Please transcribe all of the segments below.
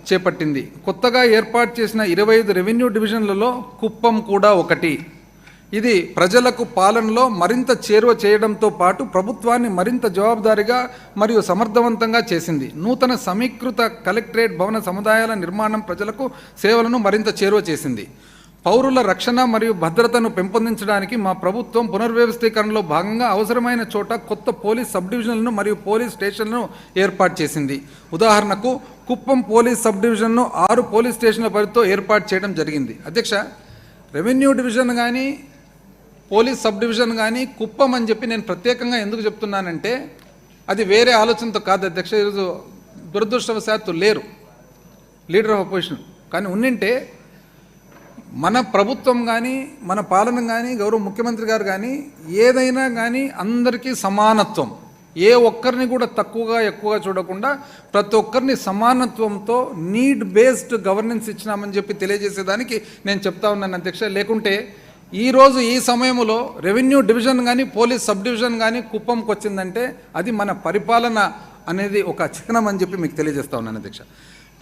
చేపట్టింది. కొత్తగా ఏర్పాటు చేసిన 25 రెవెన్యూ డివిజన్లలో కుప్పం కూడా ఒకటి. ఇది ప్రజలకు పాలనలో మరింత చేరువ చేయడంతో పాటు ప్రభుత్వాన్ని మరింత జవాబుదారీగా మరియు సమర్థవంతంగా చేసింది. నూతన సమీకృత కలెక్టరేట్ భవన సముదాయాల నిర్మాణం ప్రజలకు సేవలను మరింత చేరువ చేసింది. పౌరుల రక్షణ మరియు భద్రతను పెంపొందించడానికి మా ప్రభుత్వం పునర్వ్యవస్థీకరణలో భాగంగా అవసరమైన చోట కొత్త పోలీస్ సబ్ డివిజన్లను మరియు పోలీస్ స్టేషన్లను ఏర్పాటు చేసింది. ఉదాహరణకు కుప్పం పోలీస్ సబ్ డివిజన్ను 6 పోలీస్ స్టేషన్ల పరిధితో ఏర్పాటు చేయడం జరిగింది. అధ్యక్ష, రెవెన్యూ డివిజన్ కానీ పోలీస్ సబ్ డివిజన్ కానీ కుప్పం అని చెప్పి నేను ప్రత్యేకంగా ఎందుకు చెప్తున్నానంటే అది వేరే ఆలోచనతో కాదు అధ్యక్ష. ఈరోజు దురదృష్టవశాత్తు లేరు లీడర్ ఆఫ్ అపోజిషన్, కానీ ఉన్నింటే మన ప్రభుత్వం కానీ మన పాలన కానీ గౌరవ ముఖ్యమంత్రి గారు కానీ ఏదైనా కానీ అందరికీ సమానత్వం, ఏ ఒక్కరిని కూడా తక్కువగా ఎక్కువగా చూడకుండా ప్రతి ఒక్కరిని సమానత్వంతో నీడ్ బేస్డ్ గవర్నెన్స్ ఇచ్చినామని చెప్పి తెలియజేసేదానికి నేను చెప్తా ఉన్నాను అధ్యక్ష. లేకుంటే ఈరోజు ఈ సమయంలో రెవెన్యూ డివిజన్ కానీ పోలీస్ సబ్ డివిజన్ కానీ కుప్పంకి వచ్చిందంటే అది మన పరిపాలన అనేది ఒక చిహ్నం అని చెప్పి మీకు తెలియజేస్తా ఉన్నాను అధ్యక్ష.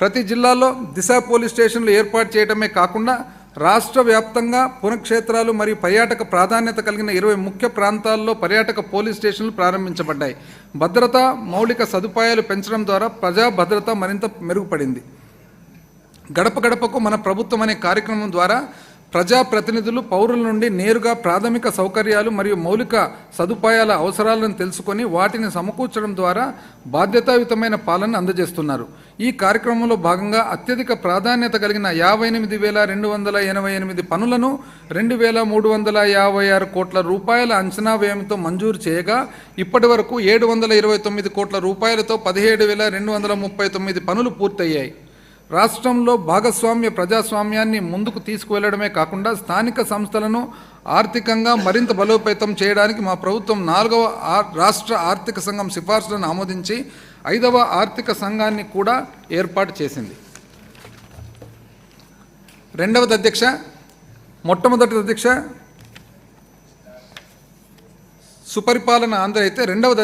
ప్రతి జిల్లాలో దిశ పోలీస్ స్టేషన్లు ఏర్పాటు చేయడమే కాకుండా రాష్ట్ర వ్యాప్తంగా పుణ్యక్షేత్రాలు మరియు పర్యాటక ప్రాధాన్యత కలిగిన 20 ముఖ్య ప్రాంతాల్లో పర్యాటక పోలీస్ స్టేషన్లు ప్రారంభించబడ్డాయి. భద్రత మౌలిక సదుపాయాలు పెంచడం ద్వారా ప్రజా భద్రత మరింత మెరుగుపడింది. గడప గడపకు మన ప్రభుత్వం అనే కార్యక్రమం ద్వారా ప్రజాప్రతినిధులు పౌరుల నుండి నేరుగా ప్రాథమిక సౌకర్యాలు మరియు మౌలిక సదుపాయాల అవసరాలను తెలుసుకొని వాటిని సమకూర్చడం ద్వారా బాధ్యతాయుతమైన పాలన అందజేస్తున్నారు. ఈ కార్యక్రమంలో భాగంగా అత్యధిక ప్రాధాన్యత కలిగిన 58,288 పనులను 2,356 కోట్ల రూపాయల అంచనా వ్యయంతో మంజూరు చేయగా ఇప్పటి వరకు 729 కోట్ల రూపాయలతో 17,239 పనులు పూర్తయ్యాయి. రాష్ట్రంలో భాగస్వామ్య ప్రజాస్వామ్యాన్ని ముందుకు తీసుకువెళ్లడమే కాకుండా స్థానిక సంస్థలను ఆర్థికంగా మరింత బలోపేతం చేయడానికి మా ప్రభుత్వం 4వ రాష్ట్ర ఆర్థిక సంఘం సిఫార్సులను ఆమోదించి 5వ ఆర్థిక సంఘాన్ని కూడా ఏర్పాటు చేసింది. రెండవది అధ్యక్ష, మొట్టమొదటి అధ్యక్ష సుపరిపాలన ఆంధ్ర అయితే, రెండవది